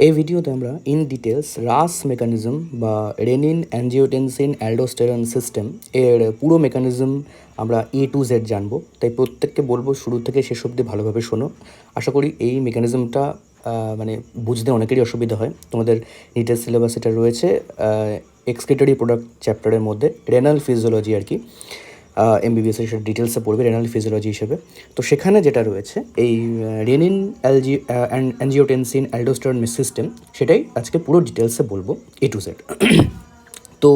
এই ভিডিওতে আমরা ইন ডিটেলস রাস মেকানিজম বা রেনিন অ্যাঞ্জিওটেনসিন অ্যালডোস্টেরন সিস্টেম এর পুরো মেকানিজম আমরা A to Z জানবো। তাই প্রত্যেককে বলবো শুরু থেকে শেষ অবধি ভালোভাবে শোনো। আশা করি এই মেকানিজমটা মানে বুঝতে অনেকেরই অসুবিধা হয়। তোমাদের নিটের সিলেবাস এটা রয়েছে এক্সক্রিটরি প্রোডাক্ট চ্যাপ্টারের মধ্যে রেনাল ফিজিওলজি আর কি। এমবিবিএস এর ডিটেলসে পড়বে রেনাল ফিজিওলজি হিসেবে। তো সেখানে যেটা রয়েছে এই রেনিন অ্যাঞ্জিওটেনসিন অ্যালডোস্টেরন সিস্টেম, সেটাই আজকে পুরো ডিটেলসে বলবো A to Z। তো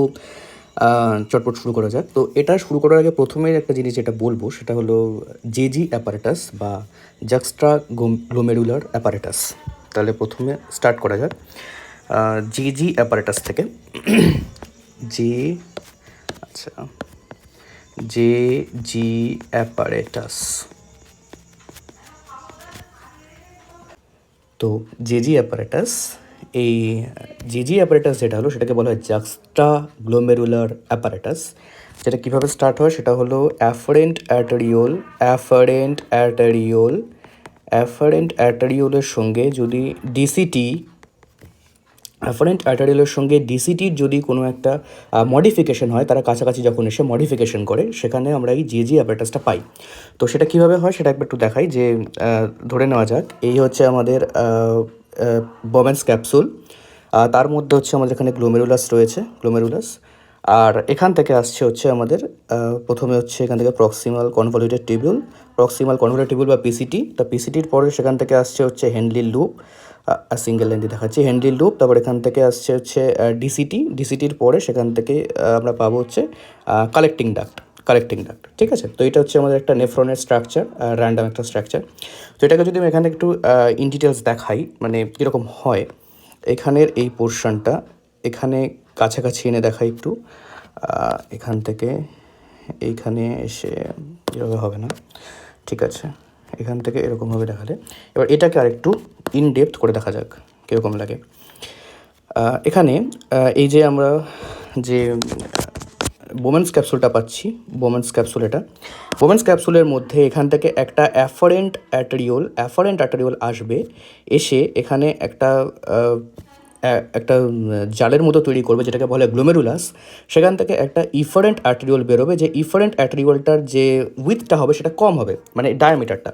চটপট শুরু করা যাক। তো এটা শুরু করার আগে প্রথমে একটা জিনিস যেটা বলবো সেটা হলো জেজি অ্যাপারেটাস বা জাক্সট্রা গ্লোমেরুলার অ্যাপারেটাস। তাহলে প্রথমে স্টার্ট করা যাক জেজি অ্যাপারেটাস থেকে। জে আচ্ছা জেজি অ্যাপারেটাস। তো জেজি অ্যাপারেটাস, এই জেজি অ্যাপারেটাস যেটা হলো সেটাকে বলা হয় জাক্সটা গ্লোমেরুলার অ্যাপারেটাস। যেটা কীভাবে স্টার্ট হয় সেটা হলো অ্যাফারেন্ট অ্যাটারিওলের সঙ্গে যদি ডিসিটির যদি কোনো একটা মডিফিকেশন হয়, তারা কাছাকাছি যখন এসে মডিফিকেশন করে, সেখানে আমরা এই জেজি অ্যাপারেটাসটা পাই। তো সেটা কীভাবে হয় সেটা একবার একটু দেখাই। যে ধরে নেওয়া যাক এই হচ্ছে আমাদের বোমেন্স ক্যাপসুল, তার মধ্যে হচ্ছে আমাদের এখানে গ্লোমেরুলাস রয়েছে, আর এখান থেকে আসছে হচ্ছে আমাদের প্রথমে হচ্ছে এখান থেকে প্রক্সিমাল কনভলিউটেড টিবিউল বা পিসিটি। তা পিসিটির পরে সেখান থেকে আসছে হচ্ছে হেনলি লুপ, সিঙ্গেল লাইন দিয়ে দেখাচ্ছি, হেনলি লুপ। তারপর এখান থেকে আসছে হচ্ছে ডিসিটির পরে সেখান থেকে আমরা পাবো হচ্ছে কালেক্টিং ডাক্ট। ঠিক আছে। তো এটা হচ্ছে আমাদের একটা নেফ্রনের স্ট্রাকচার, র্যান্ডাম একটা স্ট্রাকচার। তো এটাকে যদি আমি এখানে একটু ইন ডিটেলস দেখাই, মানে কীরকম হয় এখানের এই পোর্শনটা, এখানে কাছাকাছি এনে দেখাই একটু। এখান থেকে এইখানে এসে এভাবে হবে না, ঠিক আছে, এখান থেকে এরকমভাবে দেখালে। এবার এটাকে আরেকটু ইন ডেপথ করে দেখা যাক কীরকম লাগে। এখানে এই যে আমরা যে বোমেন্স ক্যাপসুলটা পাচ্ছি, বোমেন্স ক্যাপসুলের মধ্যে এখান থেকে একটা অ্যাফারেন্ট অ্যাটারিওল আসবে, এসে এখানে একটা জালের মতো তৈরি করবে যেটাকে বলে গ্লোমেরুলাস। সেখান থেকে একটা ইফারেন্ট আর্টেরিওল বেরোবে, যে ইফারেন্ট আর্টেরিওলটার যে উইথটা হবে সেটা কম হবে, মানে ডায়ামিটারটা,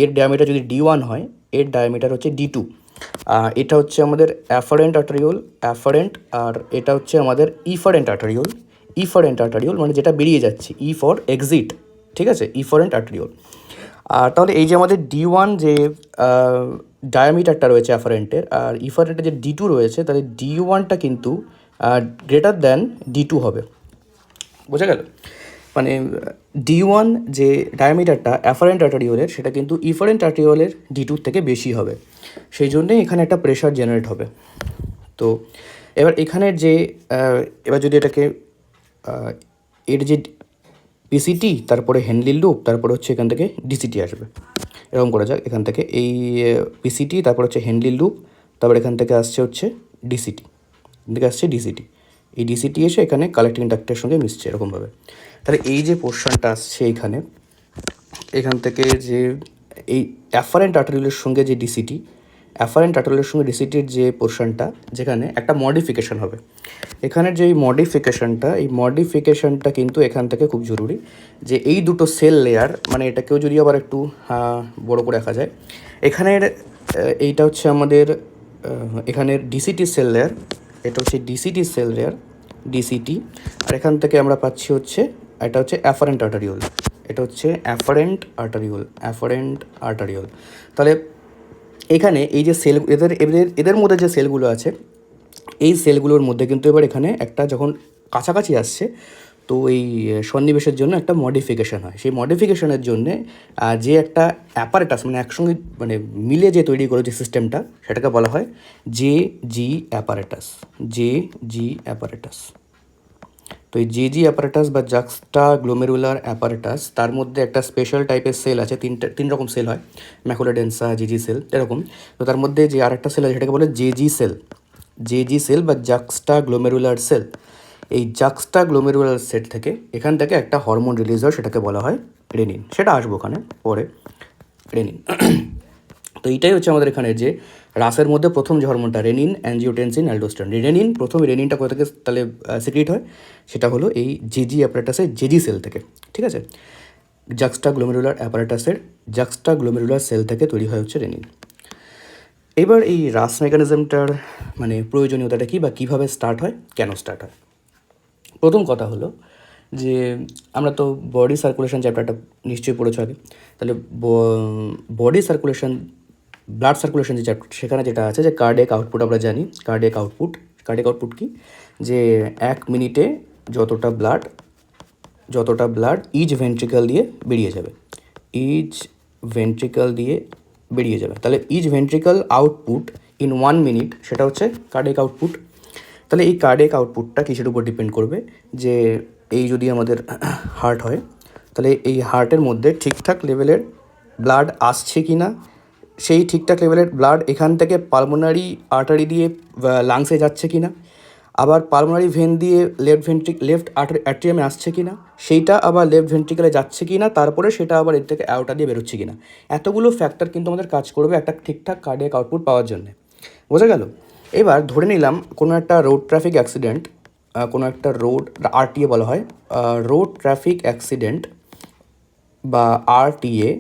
এর ডায়ামিটার যদি D1 হয়, এর ডায়ামিটার হচ্ছে D2। এটা হচ্ছে আমাদের অ্যাফারেন্ট আর্টেরিওল, আর এটা হচ্ছে আমাদের ইফারেন্ট আর্টেরিওল, মানে যেটা বেরিয়ে যাচ্ছে, ই ফর এক্সিট, ঠিক আছে, ইফারেন্ট আর্টেরিওল। আর তাহলে এই যে আমাদের D1 যে ডায়ামিটারটা রয়েছে অ্যাফারেন্টের, আর ইফারেন্টের যে D2 রয়েছে, তাহলে D1টা কিন্তু গ্রেটার দ্যান D2 হবে। বোঝা গেল? মানে D1 যে ডায়ামিটারটা অ্যাফারেন্ট আর্টেরিওলের, সেটা কিন্তু ইফারেন্ট আর্টেরিওলের D2 থেকে বেশি হবে। সেই জন্যেই এখানে একটা প্রেশার জেনারেট হবে। তো এবার এখানের যে এবার যদি এটাকে এর যে পিসিটি, তারপরে হেনলি লুপ, তারপরে হচ্ছে এখান থেকে ডিসিটি আসবে, এরকম করা যাক। এখান থেকে এই পিসিটি, তারপর হচ্ছে হেনলি লুপ, তারপর এখান থেকে আসছে হচ্ছে ডিসিটি, এই ডিসিটি এসে এখানে কালেক্টিং ডাক্টের সঙ্গে মিশছে এরকমভাবে। তাহলে এই যে পোর্শনটা আসছে এখান থেকে যে এই অ্যাফারেন্ট আর্টেরিওলের সঙ্গে যে ডিসিটির যে পোর্শনটা, যেখানে একটা মডিফিকেশান হবে, এখানের যে এই মডিফিকেশানটা কিন্তু এখান থেকে খুব জরুরি। যে এই দুটো সেল লেয়ার, মানে এটাকেও যদি আবার একটু বড় করে রাখা যায়, এখানের এইটা হচ্ছে আমাদের এখানের ডিসিটি সেল লেয়ার, এটা হচ্ছে ডিসিটি সেল লেয়ার, আর এখান থেকে আমরা পাচ্ছি হচ্ছে এটা হচ্ছে অ্যাফারেন্ট আর্টেরিওল। তাহলে এখানে এই যে সেল, এদের মধ্যে যে সেলগুলো আছে, এই সেলগুলোর মধ্যে কিন্তু এবার এখানে একটা যখন কাছাকাছি আসছে, তো এই সন্নিবেশের জন্য একটা মডিফিকেশান হয়। সেই মডিফিকেশানের জন্যে যে একটা অ্যাপারেটাস, মানে একসঙ্গে মানে মিলে যে তৈরি করে যে সিস্টেমটা, সেটাকে বলা হয় জেজি অ্যাপারেটাস। তো এই জেজি অ্যাপারেটাস বা জাক্সটা গ্লোমেরুলার অ্যাপারেটাস, তার মধ্যে একটা স্পেশাল টাইপের সেল আছে, তিন রকম সেল হয়, ম্যাকুলা ডেন্সা, জেজি সেল, এরকম। তো তার মধ্যে যে আরেকটা সেল আছে সেটাকে বলে জেজি সেল বা জাক্সটা গ্লোমেরুলার সেল। এই জাক্সটা গ্লোমেরুলার সেল থেকে এখান থেকে একটা হরমোন রিলিজ হয়, সেটাকে বলা হয় রেনিন। সেটা আসবো ওখানে পরে, রেনিন। তো তো এইটাই হচ্ছে আমাদের এখানে যে রাসের মধ্যে প্রথম যে হরমোনটা রেনিন, অ্যাঞ্জিওটেনসিন, অ্যালডোস্টেরন। রেনিন, প্রথমে রেনিনটা কোথা থেকে তাহলে সিক্রিয়েট হয়, সেটা হলো এই জেজি অ্যাপারেটাসের জেজি সেল থেকে, ঠিক আছে। জাক্সটা গ্লোমেরুলার অ্যাপারেটাসের জাক্সটা গ্লোমেরুলার সেল থেকে তৈরি হয় হচ্ছে রেনিন। এবার এই রাস মেকানিজমটার মানে প্রয়োজনীয়তাটা কী বা কীভাবে স্টার্ট হয়, কেন স্টার্ট হয়। প্রথম কথা হলো যে আমরা তো বডি সার্কুলেশন চ্যাপ্টারটা নিশ্চয়ই পড়েছো আগে, তাহলে বডি সার্কুলেশন, ব্লাড সার্কুলেশন যে চ্যাপ্টার, সেখানে যেটা আছে যে কার্ডিয়াক আউটপুট আমরা জানি। কার্ডিয়াক আউটপুট কি, যে 1 মিনিটে যতটা ব্লাড ইচ ভেন্ট্রিকল দিয়ে বেরিয়ে যাবে, তাহলে ইচ ভেন্ট্রিকল আউটপুট ইন 1 মিনিট, সেটা হচ্ছে কার্ডিয়াক আউটপুট। তাহলে এই কার্ডিয়াক আউটপুটটা কিসের উপর ডিপেন্ড করবে, যে এই যদি আমাদের হার্ট হয়, তাহলে এই হার্টের মধ্যে ঠিকঠাক লেভেলের ব্লাড আসছে কি না, সেই ঠিকঠাক লেভেলের ব্লাড এখান থেকে পালমোনারি আর্টারি দিয়ে লাংসে যাচ্ছে কি না, আবার পালমোনারি ভেন দিয়ে লেফট অ্যাট্রিয়ামে আসছে কি না, সেইটা আবার লেফট ভেন্ট্রিকলে যাচ্ছে কি না, তারপরে সেটা আবার এর থেকে অ্যাওর্টা দিয়ে বেরোচ্ছে কি না। এতগুলো ফ্যাক্টর কিন্তু আমাদের কাজ করবে একটা ঠিকঠাক কার্ডিয়াক আউটপুট পাওয়ার জন্য, বোঝা গেল। এবার ধরে নিলাম কোনো একটা রোড ট্রাফিক অ্যাক্সিডেন্ট, কোনো একটা রোড, আরটিএ বলা হয়, রোড ট্রাফিক অ্যাক্সিডেন্ট বা আরটিএ,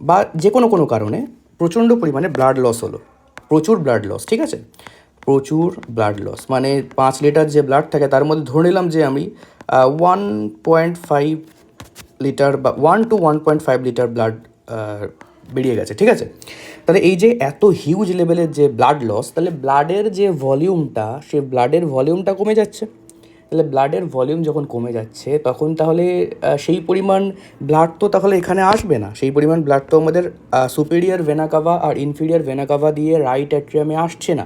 বা যে কোনো কারণে প্রচণ্ড পরিমাণে ব্লাড লস হলো, প্রচুর ব্লাড লস, ঠিক আছে, প্রচুর ব্লাড লস, মানে 5 লিটার যে ব্লাড থাকে তার মধ্যে ধরে নিলাম যে আমি 1.5 লিটার বা 1 to 1.5 লিটার ব্লাড বেরিয়ে গেছে, ঠিক আছে। তাহলে এই যে এত হিউজ লেভেলের যে ব্লাড লস, তাহলে ব্লাডের যে ভলিউমটা, সে ব্লাডের ভলিউমটা কমে যাচ্ছে। তাহলে ব্লাডের ভলিউম যখন কমে যাচ্ছে, তখন তাহলে সেই পরিমাণ ব্লাড তো তাহলে এখানে আসবে না, সেই পরিমাণ ব্লাড তো আমাদের সুপিরিয়র ভেনা কাভা আর ইনফিরিয়র ভেনা কাভা দিয়ে রাইট অ্যাট্রিয়ামে আসছে না।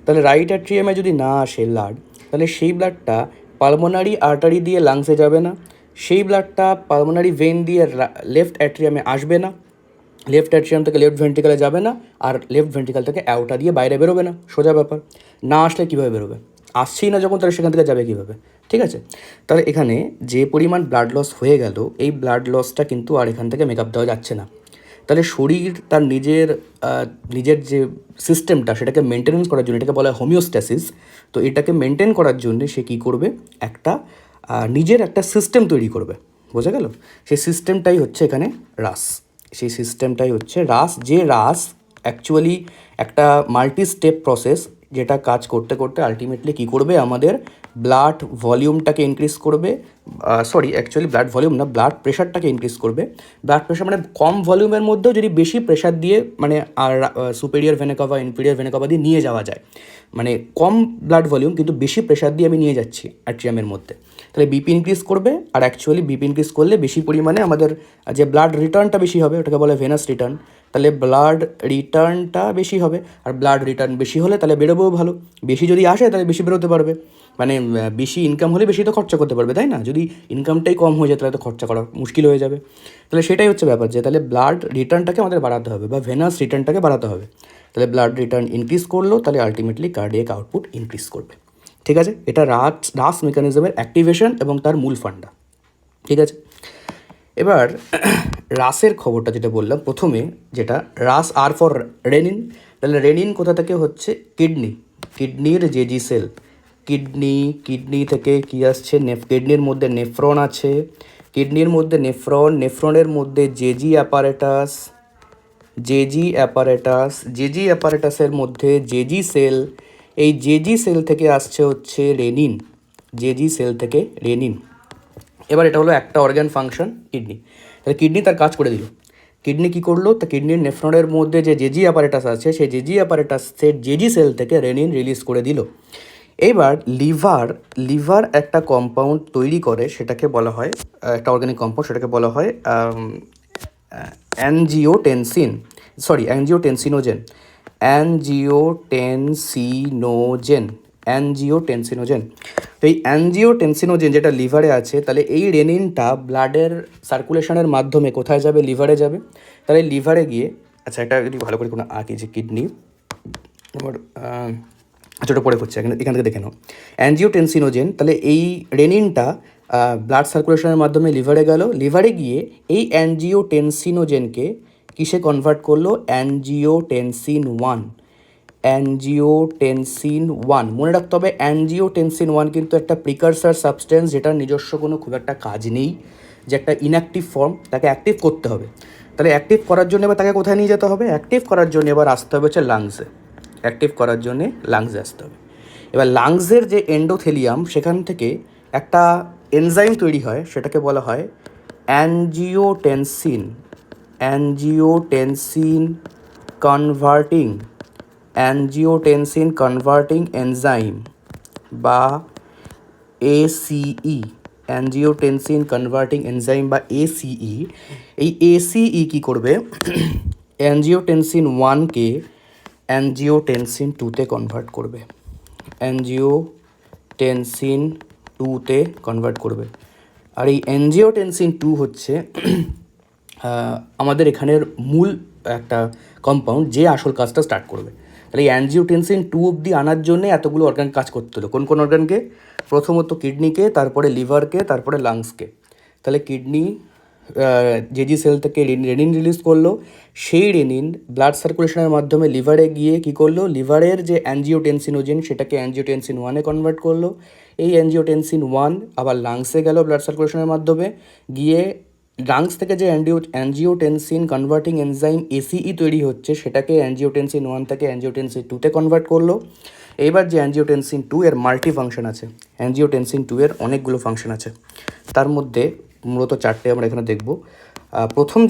তাহলে রাইট অ্যাট্রিয়ামে যদি না আসে ব্লাড, তাহলে সেই ব্লাডটা পালমোনারি আর্টারি দিয়ে লাংসে যাবে না, সেই ব্লাডটা পালমোনারি ভেন দিয়ে লেফট অ্যাট্রিয়ামে আসবে না, লেফট অ্যাট্রিয়াম থেকে লেফট ভেন্ট্রিকলে যাবে না, আর লেফট ভেন্ট্রিকল থেকে অ্যাওটা দিয়ে বাইরে বেরোবে না, সোজা ব্যাপার। না আসলে কীভাবে বেরোবে, আসছেই না যখন, তাহলে সেখান থেকে যাবে কীভাবে, ঠিক আছে। তাহলে এখানে যে পরিমাণ ব্লাড লস হয়ে গেল, এই ব্লাড লসটা কিন্তু আর এখান থেকে মেকআপ দেওয়া যাচ্ছে না। তাহলে শরীর তার নিজের যে সিস্টেমটা, সেটাকে মেনটেনেন্স করার জন্য, এটাকে বলা হয় হোমিওস্ট্যাসিস। তো এটাকে মেনটেন করার জন্য সে কী করবে, নিজের একটা সিস্টেম তৈরি করবে, বোঝা গেল। সেই সিস্টেমটাই হচ্ছে এখানে রাস, যে রাস অ্যাকচুয়ালি একটা মাল্টি স্টেপ প্রসেস, যেটা কাজ করতে করতে আলটিমেটলি কী করবে, আমাদের ব্লাড ভলিউমটাকে ইনক্রিজ করবে, অ্যাকচুয়ালি ব্লাড ভলিউম না, ব্লাড প্রেশারটাকে ইনক্রিজ করবে। ব্লাড প্রেশার মানে কম ভলিউমের মধ্যেও যদি বেশি প্রেশার দিয়ে মানে আর superior vena cava inferior vena cava দিয়ে নিয়ে যাওয়া যায়, মানে কম ব্লাড ভলিউম কিন্তু বেশি প্রেশার দিয়ে আমি নিয়ে যাচ্ছি অ্যাট্রিয়ামের মধ্যে, তাহলে বিপি ইনক্রিজ করবে। আর অ্যাকচুয়ালি বিপি ইনক্রিজ করলে বেশি পরিমাণে আমাদের যে ব্লাড রিটার্নটা বেশি হবে, ওটাকে বলে ভেনাস রিটার্ন, তাহলে ব্লাড রিটার্নটা বেশি হবে। আর ব্লাড রিটার্ন বেশি হলে তাহলে বেরোবেও ভালো, বেশি যদি আসে তাহলে বেশি বেরোতে পারবে, মানে বেশি ইনকাম হলে বেশি তো খরচা করতে পারবে, তাই না। যদি ইনকামটাই কম হয়ে যায় তাহলে তো খরচা করা মুশকিল হয়ে যাবে। তাহলে সেটাই হচ্ছে ব্যাপার, যে তাহলে ব্লাড রিটার্নটাকে আমাদের বাড়াতে হবে বা ভেনাস রিটার্নটাকে বাড়াতে হবে। তাহলে ব্লাড রিটার্ন ইনক্রিজ করলো, তাহলে আলটিমেটলি কার্ডিয়াক আউটপুট ইনক্রিজ করবে, ঠিক আছে। এটা রাস মেকানিজমের অ্যাক্টিভেশন এবং তার মূল ফান্ডা, ঠিক আছে। এবার রাসের খবরটা যেটা বললাম প্রথমে, যেটা রাস আর ফর রেনিন, তাহলে রেনিন কোথা থেকে হচ্ছে, কিডনির জেজি সেল, কিডনি থেকে কি আসছে, কিডনির মধ্যে নেফ্রন আছে, নেফ্রনের মধ্যে জেজি অ্যাপারেটাসের মধ্যে জেজি সেল, এই জেজি সেল থেকে আসছে হচ্ছে রেনিন, এবার এটা হলো একটা অর্গ্যান ফাংশন কিডনি। তাহলে কিডনি তার কাজ করে দিল। কিডনি কী করলো, তা কিডনির নেফ্রনের মধ্যে যে জেজি অ্যাপারেটাস আছে, সেই জেজি অ্যাপারেটাসের জেজি সেল থেকে রেনিন রিলিজ করে দিল। এইবার লিভার একটা কম্পাউন্ড তৈরি করে, সেটাকে বলা হয় একটা অর্গানিক কম্পাউন্ড, সেটাকে বলা হয় অ্যাঞ্জিওটেনসিনোজেন। তো এই অ্যাঞ্জিওটেনসিনোজেন যেটা লিভারে আছে, তাহলে এই রেনিনটা ব্লাডের সার্কুলেশনের মাধ্যমে কোথায় যাবে, লিভারে যাবে। তাহলে লিভারে গিয়ে, আচ্ছা এটা যদি ভালো করে কোনো আঁকি, যে কিডনি আমার ছোটো পরে হচ্ছে, এখান থেকে দেখে নাও অ্যাঞ্জিওটেনসিনোজেন, তাহলে এই রেনিনটা ব্লাড সার্কুলেশনের মাধ্যমে লিভারে গেল, লিভারে গিয়ে এই অ্যাঞ্জিওটেনসিনোজেনকে কিসে কনভার্ট করলো? Angiotensin one. অ্যানজিওটেনসিন ওয়ান, মনে রাখতে হবে অ্যানজিওটেনসিন ওয়ান কিন্তু একটা প্রিকারসার সাবস্টেন্স যেটার নিজস্ব কোনো খুব একটা কাজ নেই, যে একটা ইনঅ্যাক্টিভ ফর্ম, তাকে অ্যাক্টিভ করতে হবে। তাহলে অ্যাক্টিভ করার জন্য এবার তাকে কোথায় নিয়ে যেতে হবে? অ্যাক্টিভ করার জন্য এবার আসতে হবে হচ্ছে লাংসে। অ্যাক্টিভ করার জন্যে লাংসে আসতে হবে। এবার লাংসের যে এন্ডোথেলিয়াম, সেখান থেকে একটা এনজাইম তৈরি হয়, সেটাকে বলা হয় angiotensin. Angiotensin converting angiotensin converting enzyme বা এসিই। অ্যানজিওটেনসিন কনভার্টিং এনজাইম বা এসিই। এই এসিই কী করবে? অ্যানজিওটেনসিন ওয়ানকে অ্যানজিওটেনসিন টুতে কনভার্ট করবে। অ্যানজিওটেনসিন টুতে কনভার্ট করবে। আর এই অ্যানজিওটেনসিন টু হচ্ছে আমাদের এখানের মূল একটা কম্পাউন্ড, যে আসল কাজটা স্টার্ট করবে। তাহলে এই অ্যানজিওটেনসিন টু অবধি আনার জন্যে এতগুলো অর্গান কাজ করতে হলো। কোন কোন অর্গানকে? প্রথমত কিডনিকে, তারপরে লিভারকে, তারপরে লাংসকে। তাহলে কিডনি জেজি সেল থেকে রেনিন রিলিজ করলো, সেই রেনিন ব্লাড সার্কুলেশনের মাধ্যমে লিভারে গিয়ে কী করলো? লিভারের যে অ্যানজিওটেনসিনোজেন সেটাকে অ্যানজিওটেনসিন ওয়ানে কনভার্ট করলো। এই অ্যানজিওটেনসিন ওয়ান আবার লাংসে গেল ব্লাড সার্কুলেশনের মাধ্যমে, গিয়ে লাংস থেকে যে অ্যানজিওটেনসিন কনভার্টিং এনজাইম এসিই তৈরি হচ্ছে, সেটাকে অ্যানজিওটেনসিন ওয়ান থেকে অ্যানজিওটেনসিন টুতে কনভার্ট করলো। এইবার যে অ্যানজিওটেনসিন টু এর মাল্টি ফাংশন আছে, অ্যানজিওটেনসিন টু এর অনেকগুলো ফাংশন আছে, তার মধ্যে মূলত চারটে আমরা এখানে দেখব। প্রথম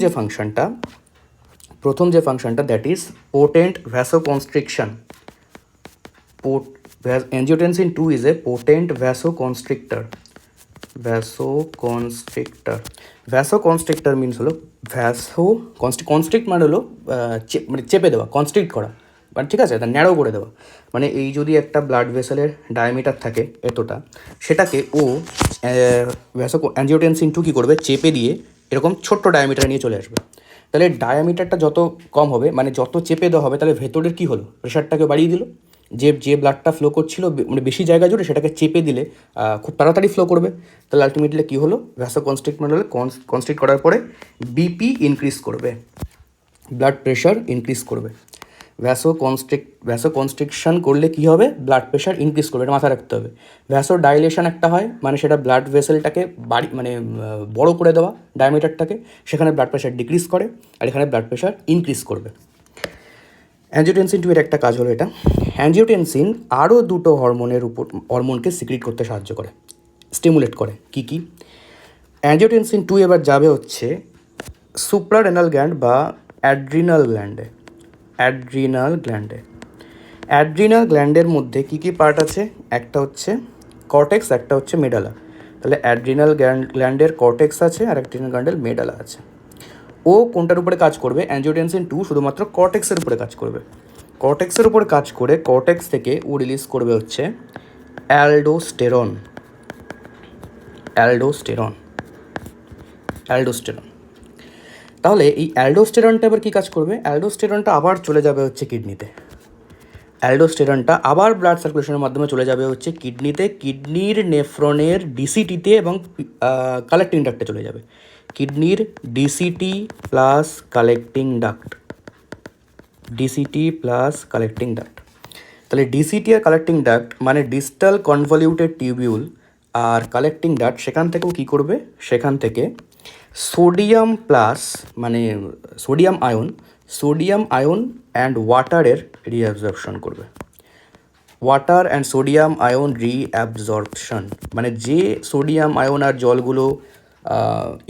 যে ফাংশনটা that is potent vasoconstriction. Angiotensin two is a potent vasoconstrictor. Vasoconstrictor means হলো কনস্ট্রিক্ট মানে হলো মানে চেপে দেওয়া, কনস্ট্রিক্ট করা, মানে ঠিক আছে, তা ন্যারো করে দেওয়া। মানে এই যদি একটা ব্লাড ভেসেলের ডায়ামিটার থাকে এতটা, সেটাকে ও অ্যানজিওটেনসিন টু কী করবে? চেপে দিয়ে এরকম ছোট্ট ডায়ামিটার নিয়ে চলে আসবে। তাহলে ডায়ামিটারটা যত কম হবে, মানে যত চেপে দেওয়া হবে, তাহলে ভেতরের কী হলো? প্রেশারটাকে বাড়িয়ে দিল। যে ব্লাডটা ফ্লো করছিল মানে বেশি জায়গা জুড়ে, সেটাকে চেপে দিলে খুব তাড়াতাড়ি ফ্লো করবে। তাহলে আলটিমেটলি কী হলো? ভ্যাসোকনস্ট্রিক্ট মানে হলে কনস্ট্রিক্ট করার পরে বিপি ইনক্রিজ করবে, ব্লাড প্রেশার ইনক্রিজ করবে। ভ্যাসোকনস্ট্রিকশন করলে কী হবে? ব্লাড প্রেশার ইনক্রিজ করবে, এটা মাথায় রাখতে হবে। ভ্যাসো ডাইলেশন একটা হয়, মানে সেটা ব্লাড ভেসেলটাকে বড় করে দেওয়া, ডায়ামিটারটাকে, সেখানে ব্লাড প্রেশার ডিক্রিজ করে, আর এখানে ব্লাড প্রেশার ইনক্রিজ করবে। অ্যানজিওটেনসিন টু এর একটা কাজ হলো এটা। অ্যানজিওটেনসিন আরও দুটো হরমোনকে সিক্রিট করতে সাহায্য করে, স্টিমুলেট করে। কি কি? অ্যানজিওটেনসিন টু এবার যাবে হচ্ছে সুপ্রারেনাল গ্ল্যান্ড বা অ্যাড্রিনাল গ্ল্যান্ডের মধ্যে কী কী পার্ট আছে? একটা হচ্ছে কর্টেক্স, একটা হচ্ছে মেডালা। তাহলে অ্যাড্রিনাল গ্ল্যান্ডের কর্টেক্স আছে, আর অ্যাড্রিনাল গ্ল্যান্ডের মেডালা আছে। ও কোনটার উপরে কাজ করবে? অ্যানজিওটেনসিন টু শুধুমাত্র কর্টেক্সের উপরে কাজ করবে। কর্টেক্সের উপর কাজ করে কর্টেক্স থেকে ও রিলিজ করবে হচ্ছে অ্যালডোস্টেরন। তাহলে এই অ্যালডোস্টেরনটা এবার কী কাজ করবে? অ্যালডোস্টেরনটা আবার চলে যাবে হচ্ছে কিডনিতে। অ্যালডোস্টেরনটা আবার ব্লাড সার্কুলেশনের মাধ্যমে চলে যাবে হচ্ছে কিডনিতে, কিডনির নেফ্রনের ডিসিটিতে এবং কালেক্টিং ডাক্টে চলে যাবে। কিডনির ডিসিটি প্লাস কালেক্টিং ডাক্ট। তাহলে ডিসিটি আর কালেক্টিং ডাক্ট মানে ডিস্টাল কনভলিউটেড টিউবিউল আর কালেক্টিং ডাক্ট, সেখান থেকেও কী করবে? সেখান থেকে সোডিয়াম প্লাস মানে সোডিয়াম আয়ন অ্যান্ড ওয়াটারের রিঅ্যাবজর্পশন করবে। Water and sodium ion reabsorption মানে যে সোডিয়াম আয়ন আর জলগুলো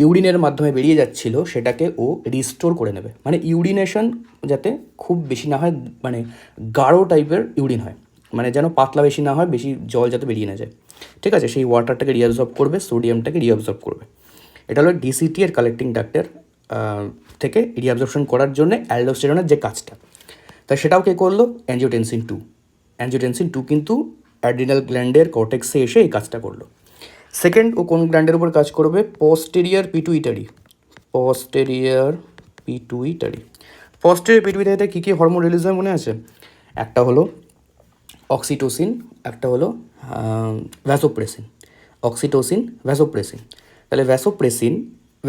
ইউরিনের মাধ্যমে বেরিয়ে যাচ্ছিল, সেটাকে ও রিস্টোর করে নেবে। মানে ইউরিনেশন যাতে খুব বেশি না হয়, মানে গাঢ় টাইপের ইউরিন হয়, মানে যেন পাতলা বেশি না হয়, বেশি জল যাতে বেরিয়ে না যায়, ঠিক আছে? সেই ওয়াটারটাকে রিঅ্যাবজর্ব করবে, সোডিয়ামটাকে রিঅ্যাবজর্ব করবে। এটা হলো ডিসিটি এর কালেক্টিং ডাক্টের থেকে রিঅ্যাবজর্পশন করার জন্য অ্যালডোস্টেরনের যে কাজটা, তাই সেটাও কে করলো? অ্যানজিওটেনসিন টু কিন্তু অ্যাড্রিনাল গ্ল্যান্ডের কর্টেক্সে এসে এই কাজটা করলো। সেকেন্ড, ও কোন গ্ল্যান্ডের উপর কাজ করবে? পোস্টেরিয়র পিটুইটারিতে কী কী হরমোন রিলিজ হয় মনে আছে? একটা হলো অক্সিটোসিন, একটা হলো ভ্যাসোপ্রেসিন। তাহলে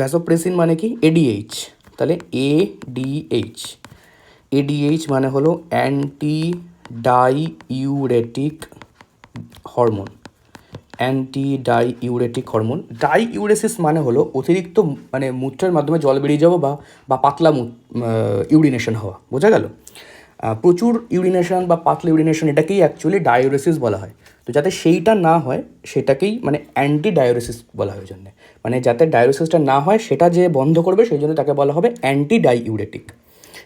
ভ্যাসোপ্রেসিন মানে কি? এডিএইচ, তাহলে এডিএইচ, এডিএইচ মানে হলো anti diuretic hormone, anti diuretic hormone. Diuresis মানে হলো অতিরিক্ত মানে মূত্রের মাধ্যমে জল বেরিয়ে যাওয়া বা পাতলা ইউরিনেশন হওয়া, বোঝা গেল? প্রচুর ইউরিনেশন বা পাতলা ইউরিনেশন এটাকেই অ্যাকচুয়ালি ডাইউরেসিস বলা হয়। তো যাতে সেইটা না হয় সেটাকেই মানে অ্যান্টি ডাইউরেসিস বলা হয়। ওই জন্যে মানে যাতে ডাইউরেসিসটা না হয় সেটা যে বন্ধ করবে সেই জন্য তাকে বলা হবে অ্যান্টি ডাইইউরেটিক।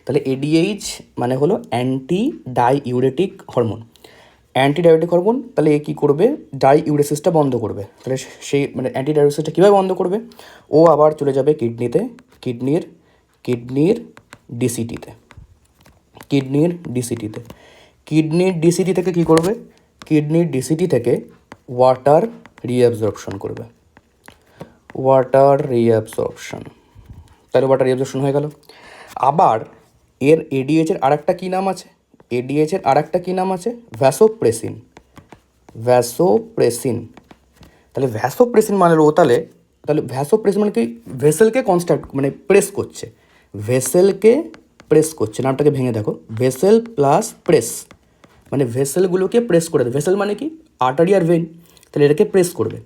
তাহলে এডিএইচ মানে হলো anti diuretic hormone, anti diuretic hormone. তাহলে এ কী করবে? ডাইইউরেসিসটা বন্ধ করবে। তাহলে সেই মানে অ্যান্টি ডাইউরেসিসটা কীভাবে বন্ধ করবে? ও আবার চলে যাবে কিডনিতে, কিডনির ডিসিটিতে, কিডনির ডিসিটি থেকে কী করবে? কিডনির ডিসিটি থেকে ওয়াটার রিঅ্যাবজর্পশন করবে, ওয়াটার রিঅ্যাবজর্পশন। তাহলে ওয়াটার রিঅ্যাবজর্পশন হয়ে গেল। আবার এর এডিএইচের আরেকটা কী নাম আছে? এডিএইচের আরেকটা কী নাম আছে? Vasopressin, vasopressin. তাহলে ভ্যাসোপ্রেসিন মানে ও তাহলে ভ্যাসোপ্রেসিন মানে কি? ভেসেলকে কনস্ট্রাক্ট মানে প্রেস করছে, ভেসেলকে প্রেস করছে। নামটাকে ভেঙে দেখো, ভেসেল প্লাস প্রেস মানে ভেসেলগুলোকে প্রেস করে দেবে। ভেসেল মানে কি? আর্টারি আর ভেন। তাহলে এটাকে প্রেস করবে।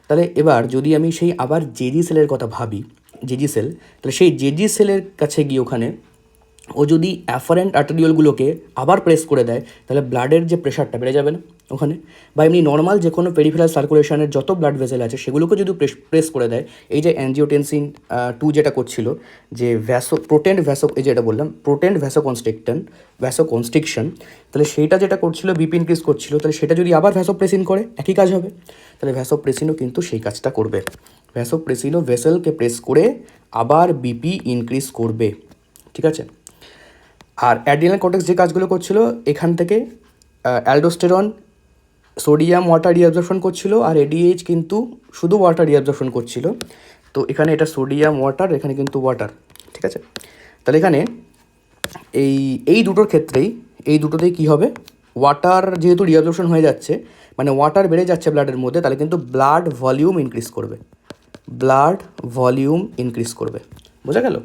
তাহলে এবার যদি আমি সেই আবার জেজি সেলের কথা ভাবি, জেজি সেল, তাহলে সেই জেজি সেলের কাছে গিয়ে ওখানে ও যদি অ্যাফারেন্ট আর্টেরিওলগুলোকে আবার প্রেস করে দেয় তাহলে ব্লাডের যে প্রেশারটা বেড়ে যাবে না ওখানে? বা এমনি নর্মাল যে কোনো পেরিফেরাল সার্কুলেশনের যত ব্লাড ভেসেল আছে সেগুলোকে যদি প্রেস করে দেয়, এই যে অ্যাঞ্জিওটেনসিন 2 যেটা করছিল, যে এই যেটা বললাম প্রোটেন্ট ভ্যাসোকনস্ট্রিকশন, তাহলে সেইটা যেটা করছিল বিপি ইনক্রিজ করছিল, তাহলে সেটা যদি আবার ভ্যাসোপ্রেসিন করে একই কাজ হবে। তাহলে ভ্যাসোপ্রেসিনও কিন্তু সেই কাজটা করবে। ভ্যাসোপ্রেসিনও ভেসেলকে প্রেস করে আবার বিপি ইনক্রিজ করবে, ঠিক আছে? আর অ্যাড্রিনাল কর্টেক্স যে কাজগুলো করছিল, এখান থেকে অ্যালডোস্টেরন সোডিয়াম ওয়াটার রিঅ্যাবজর্পশন করছিল, আর এডিএইচ কিন্তু শুধু ওয়াটার রিঅ্যাবজর্পশন করছিল। তো এখানে এটা সোডিয়াম ওয়াটার, এখানে কিন্তু ওয়াটার, ঠিক আছে? তাহলে এখানে এই দুটোর ক্ষেত্রেই এই দুটোতেই কী হবে? ওয়াটার যেহেতু রিঅ্যাবজর্পশন হয়ে যাচ্ছে মানে ওয়াটার বেড়ে যাচ্ছে ব্লাডের মধ্যে, তাহলে কিন্তু ব্লাড ভলিউম ইনক্রিজ করবে, ব্লাড ভলিউম ইনক্রিজ করবে, বোঝা গেল?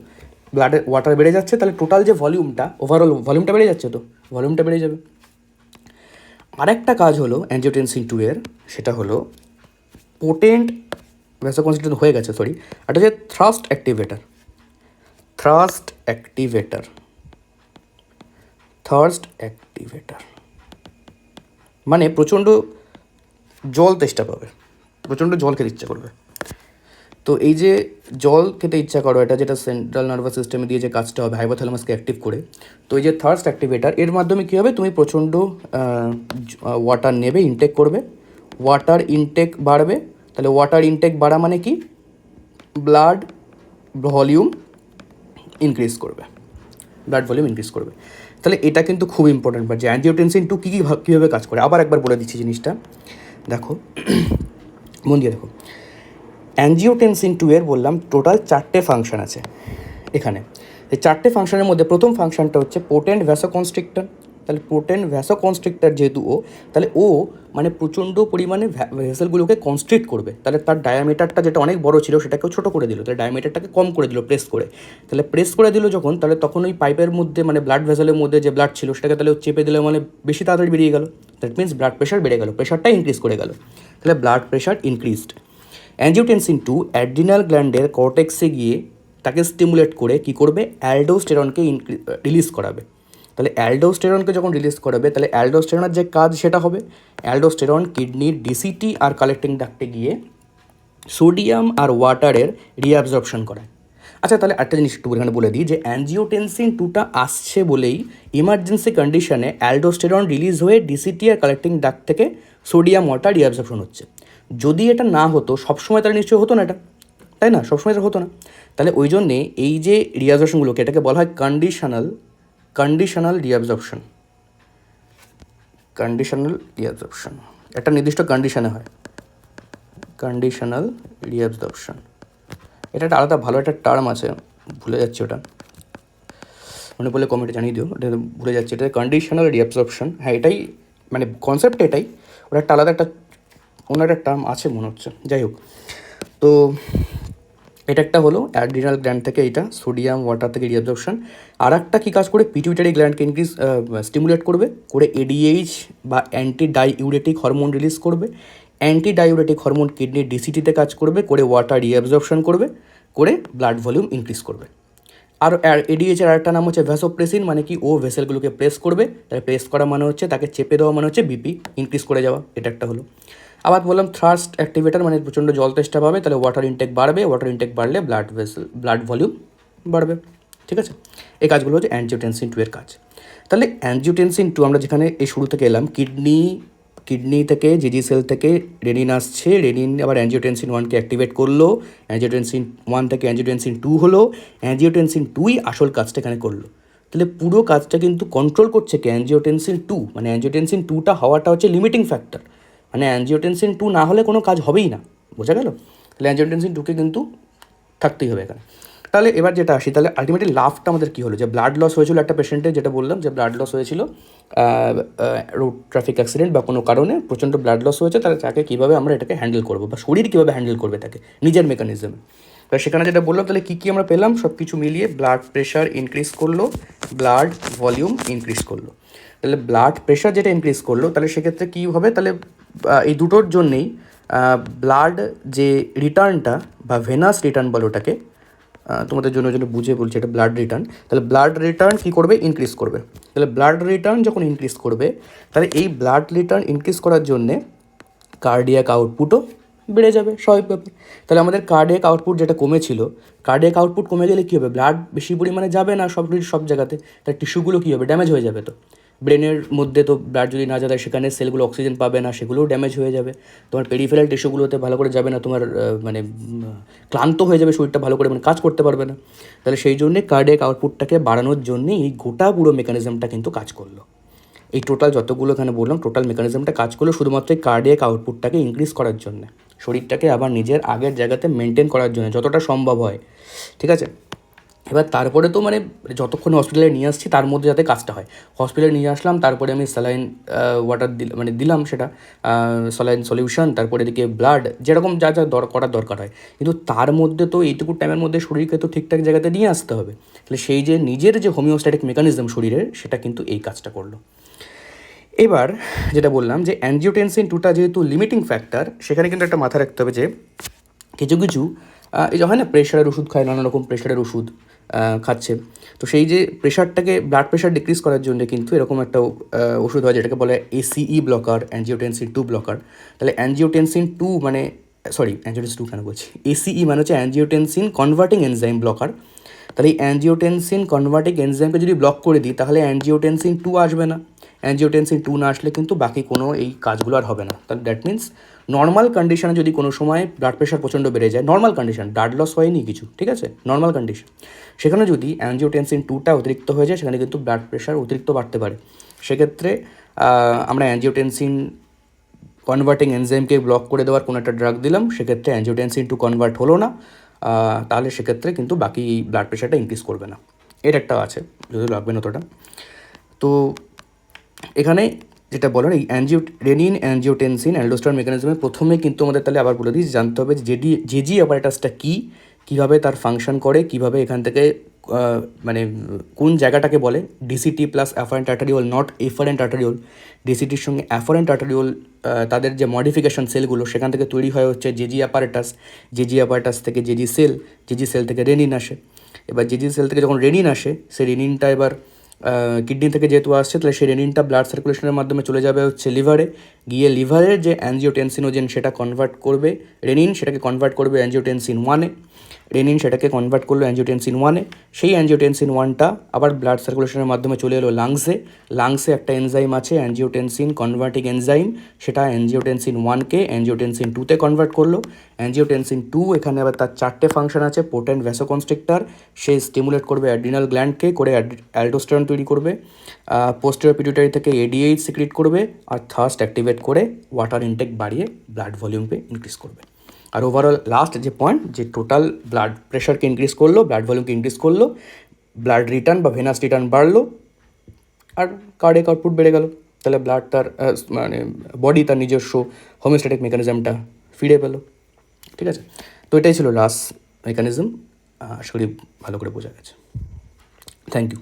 ব্লাডে ওয়াটার বেড়ে যাচ্ছে তাহলে টোটাল যে ভলিউমটা, ওভারঅল ভলিউমটা বেড়ে যাচ্ছে, তো ভলিউমটা বেড়ে যাবে। আরেকটা কাজ হলো অ্যাঞ্জিওটেনসিন 2 এর, সেটা হলো পোটেন্ট ভ্যাসোকনস্ট্রিকশন হয়ে গেছে, সরি, এটা হচ্ছে থ্রাস্ট অ্যাক্টিভেটার, মানে প্রচণ্ড জল তেষ্টা পাবে, প্রচণ্ড জল খেতে ইচ্ছা করবে। তো এই যে জল খেতে ইচ্ছা করো, এটা যেটা সেন্ট্রাল নার্ভাস সিস্টেমে দিয়ে যে কাজটা হবে হাইপোথ্যালামাসকে অ্যাক্টিভ করে, তো এই যে থার্স্ট অ্যাক্টিভেটার এর মাধ্যমে কী হবে? তুমি প্রচণ্ড ওয়াটার নেবে, ইনটেক করবে, ওয়াটার ইনটেক বাড়বে। তাহলে ওয়াটার ইনটেক বাড়া মানে কি? ব্লাড ভলিউম ইনক্রিজ করবে, তাহলে এটা কিন্তু খুব ইম্পর্ট্যান্ট যে অ্যাঞ্জিওটেনসিন 2 কীভাবে কাজ করে। আবার একবার বলে দিচ্ছি জিনিসটা, দেখো মন দিয়ে দেখো। অ্যাঞ্জিওটেনসিন 2 এর বললাম টোটাল 4টে ফাংশন আছে এখানে। এই 4টে ফাংশনের মধ্যে প্রথম ফাংশনটা হচ্ছে পোটেন্ট ভ্যাসোকনস্ট্রিক্টর। তাহলে পোটেন্ট ভ্যাসোকনস্ট্রিক্টর যেহেতু তাহলে ও মানে প্রচণ্ড পরিমাণে ভেসেলগুলোকে কনস্ট্রিক্ট করবে। তাহলে তার ডায়ামিটারটা যেটা অনেক বড় ছিল সেটাকেও ছোটো করে দিল, তাহলে ডায়ামিটারটাকে কম করে দিল প্রেস করে। তাহলে প্রেস করে দিল যখন, তাহলে তখন ওই পাইপের মধ্যে মানে ব্লাড ভেসেলের মধ্যে যে ব্লাড ছিল সেটাকে তাহলে চেপে দিলে মানে বেশি তাড়াতাড়ি বেরিয়ে গেল। দ্যাট মিনস ব্লাড প্রেশার বেড়ে গেল, প্রেশারটা ইনক্রিজ করে গেল, তাহলে blood pressure increased. Angiotensin 2 adrenal গ্ল্যান্ডের কর্টেক্সে গিয়ে তাকে স্টিমুলেট করে কী করবে? অ্যালডোস্টেরনকে রিলিজ করাবে। তাহলে অ্যালডোস্টেরনকে যখন রিলিজ করাবে তাহলে অ্যালডোস্টেরনের যে কাজ সেটা হবে, অ্যালডোস্টেরন কিডনির ডিসিটি আর কালেক্টিং ডাক্টে গিয়ে সোডিয়াম আর ওয়াটারের রিঅ্যাবজর্পশন করায়। আচ্ছা, তাহলে একটা জিনিস একটু এখানে বলে দিই যে অ্যাঞ্জিওটেনসিন 2টা আসছে বলেই ইমার্জেন্সি কন্ডিশনে অ্যালডোস্টেরন রিলিজ হয়ে ডিসিটি আর কালেক্টিং ডাক্ট থেকে সোডিয়াম ওয়াটার রিঅ্যাবজর্পশন হচ্ছে। যদি এটা না হতো সবসময়, তাহলে নিশ্চয়ই হতো না এটা, তাই না? সবসময় এটা হতো না। তাহলে ওই জন্যে এই যে রিঅ্যাবজর্পশনগুলোকে এটাকে বলা হয় কন্ডিশনাল রিঅ্যাবজর্পশন। একটা নির্দিষ্ট কন্ডিশনে হয় কন্ডিশনাল রিঅ্যাবজর্পশন। এটা একটা আলাদা ভালো একটা টার্ম আছে, ভুলে যাচ্ছি ওটা, মনে পড়লে কমেন্টে জানিয়ে দিও, এটা ভুলে যাচ্ছি। এটা কন্ডিশনাল রিঅ্যাবজর্পশন, হ্যাঁ এটাই মানে কনসেপ্ট এটাই, ওটা একটা আলাদা একটা অন্য একটা টার্ম আছে মনে হচ্ছে, যাই হোক। তো এটা একটা হলো অ্যাড্রিনাল গ্ল্যান্ড থেকে এটা সোডিয়াম ওয়াটার থেকে রিঅ্যাবজর্পশন। আর একটা কী কাজ করে, পিটুইটারি গ্ল্যান্ডকে ইনক্রিজ স্টিমুলেট করবে, করে এডিএইচ বা অ্যান্টি ডাইউরেটিক হরমোন রিলিজ করবে। অ্যান্টি ডাইউরেটিক হরমোন কিডনির ডিসিটিতে কাজ করবে, করে ওয়াটার রিঅ্যাবজর্পশন করবে, করে ব্লাড ভলিউম ইনক্রিজ করবে। আর এডিএইচের আরেকটা নাম হচ্ছে ভ্যাসোপ্রেসিন, মানে কি ও ভেসেলগুলোকে প্রেস করবে। তাহলে প্রেস করা মানে হচ্ছে তাকে চেপে দেওয়া, মানে হচ্ছে বিপি ইনক্রিজ করে যাওয়া। এটা একটা হলো। আবার বললাম থ্রাস্ট অ্যাক্টিভেটার, মানে প্রচণ্ড জল তেষ্টা পাবে, তাহলে ওয়াটার ইনটেক বাড়বে, ওয়াটার ইনটেক বাড়লে ব্লাড ভলিউম বাড়বে। ঠিক আছে, এই কাজগুলো হচ্ছে অ্যানজিওটেনসিন 2 এর কাজ। তাহলে অ্যানজিওটেনসিন 2 আমরা যেখানে এই শুরু থেকে এলাম, কিডনি থেকে জিজি সেল থেকে রেনিন আসছে, রেনিন আবার অ্যানজিওটেনসিন 1কে অ্যাক্টিভেট করলো, অ্যানজিওটেনসিন 1 থেকে অ্যানজিওটেনসিন 2 হলো, অ্যানজিওটেনসিন 2ই আসল কাজটা এখানে করলো। তাহলে পুরো কাজটা কিন্তু কন্ট্রোল করছে কি অ্যানজিওটেনসিন 2, মানে অ্যানজিওটেনসিন 2টা হওয়াটা হচ্ছে লিমিটিং ফ্যাক্টর, মানে অ্যানজিওটেনসিন 2 না হলে কোনো কাজ হবেই না। বোঝা গেল? তাহলে অ্যানজিওটেনসিন 2কে কিন্তু থাকতেই হবে এখানে। তাহলে এবার যেটা আসি, তাহলে আলটিমেটলি লাভটা আমাদের কী হলো, যে ব্লাড লস হয়েছিল একটা পেশেন্টের, যেটা বললাম যে ব্লাড লস হয়েছিল রোড ট্রাফিক অ্যাক্সিডেন্ট বা কোনো কারণে প্রচণ্ড ব্লাড লস হয়েছে, তাহলে তাকে কীভাবে আমরা এটাকে হ্যান্ডেল করবো, বা শরীর কীভাবে হ্যান্ডেল করবে তাকে নিজের মেকানিজমে। তাহলে সেখানে যেটা বললাম, তাহলে কী কী আমরা পেলাম, সব কিছু মিলিয়ে ব্লাড প্রেশার ইনক্রিজ করলো, ব্লাড ভলিউম ইনক্রিজ করলো। তাহলে ব্লাড প্রেশার যেটা ইনক্রিজ করলো, তাহলে সেক্ষেত্রে কী হবে, তাহলে এই দুটোর জন্যেই ব্লাড যে রিটার্নটা বা ভেনাস রিটার্ন বলো ওটাকে, তোমাদের জন্য বুঝে বলছি, এটা ব্লাড রিটার্ন। তাহলে ব্লাড রিটার্ন কী করবে, ইনক্রিজ করবে। তাহলে ব্লাড রিটার্ন যখন ইনক্রিজ করবে, তাহলে এই ব্লাড রিটার্ন ইনক্রিজ করার জন্যে কার্ডিয়াক আউটপুটও বেড়ে যাবে, স্বাভাবিক ব্যাপার। তাহলে আমাদের কার্ডিয়াক আউটপুট যেটা কমেছিল, কার্ডিয়াক আউটপুট কমে গেলে কী হবে, ব্লাড বেশি পরিমাণে যাবে না সব জায়গাতে, তার টিস্যুগুলো কী হবে, ড্যামেজ হয়ে যাবে। তো ব্রেনের মধ্যে তো ব্লাড যদি না যায়, সেখানে সেলগুলো অক্সিজেন পাবে না, সেগুলোও ড্যামেজ হয়ে যাবে। তোমার পেরিফেরাল টিস্যুগুলোতে ভালো করে যাবে না, তোমার মানে ক্লান্ত হয়ে যাবে শরীরটা, ভালো করে মানে কাজ করতে পারবে না। তাহলে সেই জন্যে কার্ডিয়াক আউটপুটটাকে বাড়ানোর জন্যে এই গোটা পুরো মেকানিজমটা কিন্তু কাজ করলো। এই টোটাল যতগুলো এখানে বললাম, টোটাল মেকানিজমটা কাজ করলো শুধুমাত্র এই কার্ডিয়াক আউটপুটটাকে ইনক্রিজ করার জন্য, শরীরটাকে আবার নিজের আগের জায়গাতে মেনটেন করার জন্য যতটা সম্ভব হয়। ঠিক আছে, এবার তারপরে তো মানে যতক্ষণ হসপিটালে নিয়ে আসছি তার মধ্যে যাতে কাজটা হয়, হসপিটালে নিয়ে আসলাম, তারপরে আমি স্যালাইন ওয়াটার দিলাম সেটা স্যালাইন সলিউশন, তারপরে এদিকে ব্লাড, যেরকম যা যা করার দরকার হয়। কিন্তু তার মধ্যে তো এইটুকু টাইমের মধ্যে শরীরকে তো ঠিকঠাক জায়গাতে নিয়ে আসতে হবে। তাহলে সেই যে নিজের যে হোমিওস্ট্যাটিক মেকানিজম শরীরের, সেটা কিন্তু এই কাজটা করলো। এবার যেটা বললাম যে অ্যানজিওটেনসিন 2টা যেহেতু লিমিটিং ফ্যাক্টর, সেখানে কিন্তু একটা মাথা রাখতে হবে যে কিছু কিছু এই যে হয় না প্রেশারের ওষুধ খায়, নানা রকম প্রেশারের ওষুধ খাচ্ছে, তো সেই যে প্রেশারটাকে ব্লাড প্রেশার ডিক্রিজ করার জন্য কিন্তু এরকম একটা ওষুধ হয় যেটাকে বলে এসিই ব্লকার, অ্যানজিওটেনসিন 2 ব্লকার। তাহলে অ্যানজিওটেনসিন 2 মানে অ্যানজিওটেনসিন 2 কেন বলছি, এসিই মানে হচ্ছে অ্যানজিওটেনসিন কনভার্টিং এনজাইম ব্লকার। তাহলে এই অ্যানজিওটেনসিন কনভার্টিং এনজাইমকে যদি ব্লক করে দিই, তাহলে অ্যানজিওটেনসিন 2 আসবে না। অ্যানজিওটেনসিন 2 না আসলে কিন্তু বাকি কোনো এই কাজগুলো আর হবে না। তাহলে দ্যাট মিনস নর্মাল কন্ডিশনে যদি কোনো সময় ব্লাড প্রেশার প্রচণ্ড বেড়ে যায়, নর্মাল কন্ডিশন, ব্লাড লস হয়নি কিছু, ঠিক আছে, নর্মাল কন্ডিশন, সেখানে যদি অ্যানজিওটেনসিন 2টা অতিরিক্ত হয়ে যায়, সেখানে কিন্তু ব্লাড প্রেশার অতিরিক্ত বাড়তে পারে। সেক্ষেত্রে আমরা অ্যানজিওটেনসিন কনভার্টিং এনজাইমকে ব্লক করে দেওয়ার কোনো একটা ড্রাগ দিলাম, সেক্ষেত্রে অ্যানজিওটেনসিন 2 কনভার্ট হলো না, তাহলে সেক্ষেত্রে কিন্তু বাকি ব্লাড প্রেশারটা ইনক্রিজ করবে না। এর একটা আছে, যদি লাগবে না অতটা। তো এখানে যেটা বলার, এই রেনিন অ্যানজিওটেনসিন অ্যালডোস্টেরন মেকানিজমে প্রথমে কিন্তু আমাদের তাহলে আবার বলে দিই, জানতে হবে যে জেজি অ্যাপারেটাসটা কী, কীভাবে তার ফাংশন করে, কীভাবে এখান থেকে মানে কোন জায়গাটাকে বলে ডিসিটি plus afferent arteriole, not efferent arteriole. ডিসিটির সঙ্গে অ্যাফারেন্ট আর্টারিওল তাদের যে মডিফিকেশন সেলগুলো, সেখান থেকে তৈরি হয় হচ্ছে জেজি অ্যাপারেটাস, জেজি অ্যাপারেটাস থেকে জেজি সেল, জেজি সেল থেকে রেনিন আসে। এবার জেজি সেল থেকে যখন রেনিন আসে, সেই রেনিনটা এবার কিডনি থেকে যেহেতু আসছে, তাহলে সেই রেনিনটা ব্লাড সার্কুলেশনের মাধ্যমে চলে যাবে হচ্ছে লিভারে, গিয়ে লিভারের যে অ্যানজিওটেনসিনোজেন সেটা কনভার্ট করবে, রেনিন সেটাকে কনভার্ট করবে অ্যানজিওটেনসিন 1-এ, রেনিন সেটাকে কনভার্ট করলো অ্যানজিওটেনসিন 1-এ, সেই অ্যানজিওটেনসিন 1টা আবার ব্লাড সার্কুলেশনের মাধ্যমে চলে এলো লাংসে একটা এনজাইম আছে অ্যানজিওটেনসিন কনভার্টিং এনজাইম, সেটা অ্যানজিওটেনসিন 1কে অ্যানজিওটেনসিন 2-তে কনভার্ট করলো। অ্যানজিওটেনসিন 2 এখানে আবার তার 4টে ফাংশন আছে, পোটেন্ট ভ্যাসোকনস্ট্রিক্টর, সে স্টিমুলেট করবে অ্যাড্রিনাল গ্ল্যান্ডকে, করে অ্যালডোস্টেরন তৈরি করবে, পোস্টেরিয়র পিটুইটারি থেকে এডিএইচ সিক্রিট করবে, আর থার্স্ট অ্যাক্টিভেট করে ওয়াটার ইনটেক বাড়িয়ে ব্লাড ভলিউমকে ইনক্রিজ করবে। আর ওভারঅল লাস্ট যে পয়েন্ট, যে টোটাল ব্লাড প্রেশারকে ইনক্রিজ করলো, ব্লাড ভলিউমকে ইনক্রিজ করলো, ব্লাড রিটার্ন বা ভেনাস রিটার্ন বাড়লো, আর কার্ডিয়াক আউটপুট বেড়ে গেল। তাহলে ব্লাড তার মানে বডি তার নিজস্ব হোমিওস্ট্যাটিক মেকানিজমটা ফিরে পেলো। ঠিক আছে, তো এটাই ছিল লাস্ট মেকানিজম আশা করি ভালো করে বোঝা গেছে। Thank you.